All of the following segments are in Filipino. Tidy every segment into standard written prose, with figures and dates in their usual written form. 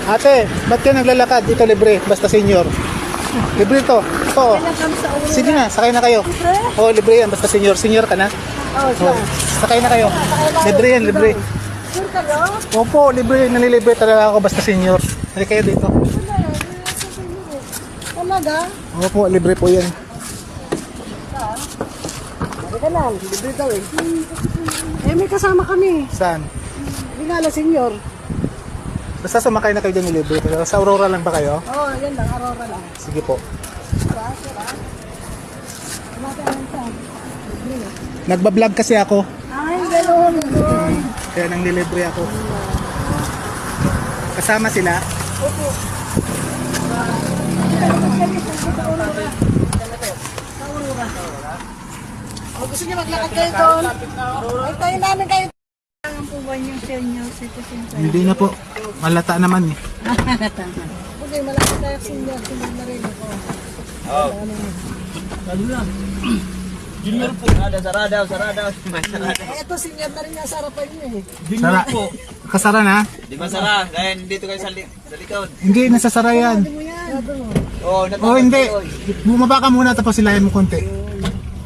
Ate, ba't ka naglalakad? Ito libre, basta senior. Libre to. Ito. Sige na, sakay na kayo. Oo, libre yan, basta senior. Senior ka na? Oo, sakay na kayo. Libre yan, libre. Sure kayo? Opo, libre. Nalilibre talaga ako basta senior. Hindi kayo dito. Talaga? Opo, libre po yan. Halika lang, libre daw eh. Eh, may kasama kami. Saan? Hindi nga lang, senyor. Basta sumakay na kayo dyan, libre. Sa Aurora lang ba kayo? Oo, yan lang, Aurora lang. Sige po. Nagbablog kasi ako. Ay, ganoon. Kaya nang nilibre ako. Kasama sila? Opo. O, gusto niyo maglakad kayo doon? Ay, tayo namin kayo. Ang po ba yung senior citizen kayo? Hindi na po. Malata naman eh. Okay, malapit tayo senior na rin ako. Oh. Junior po. Sarada. Eh, ito senior na rin nasa harapan niyo eh. Sara. Kasara na? Di ba Sara? Dahil dito kayo sa likod. Hindi, nasasara yan. Ano mo yan? Oo, Oh, hindi. Bumaba ka muna tapos silayan mo konti.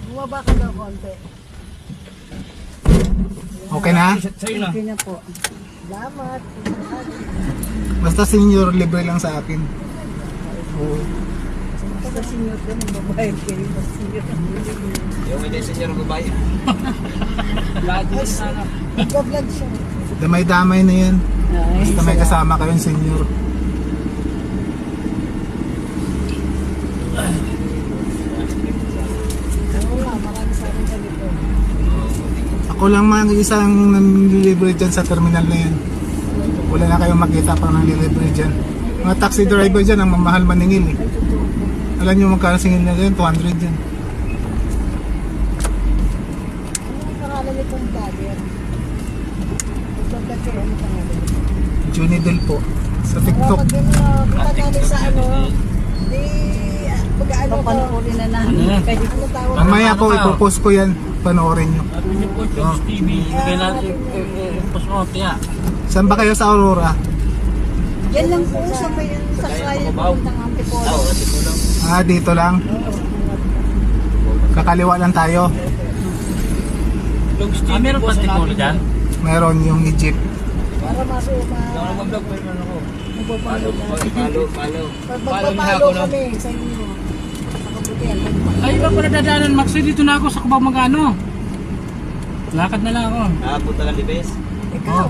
Bumaba ka daw konti. Okay na? Okay na po. Salamat. Basta senior, libre lang sa akin. Oo. Basta senior ka, magbabayad kayo. Basta senior ka. Yung hindi senior babae. Nagpa-vlog siya. Damay-damay na yan. Basta may kasama kayong senior. Oo nga, marami sa akin ganito. Ako lang man isang nanlilibre dyan sa terminal na yan. Wala na kayong makita pang nanlilibre dyan. Mga taxi driver dyan, ang mamahal maningil eh. Alam nyo magkano singil na dyan? 200 dyan. Ano ang pangalan nitong vlogger? Nagpa-vlog kayo, ano pangalan? Junidel po. Sa TikTok. Pag yun, punta namin sa ano, di, pag-ano ko. Papanoorin na namin. Ano tawag? Mamaya po, ipopost ko yan. Panoorin nyo. Oh. Saan ba kayo sa Aurora? Yan lang po sa may sakay ng puntang Antipolo. Ah, dito lang. Kakaliwa lang tayo. Meron pa Antipolo dyan? Meron yung Egypt. Para masuma. Mag-vlog pa naman ako. Magpapalo Palo. Magpapalo kami sa inyo. Nakabutihan. Ay, iba pala dadaanan, Max. Dito na ako sa Cubao Magano. Lakad na lang ako. Punta lang Libes. Ikaw.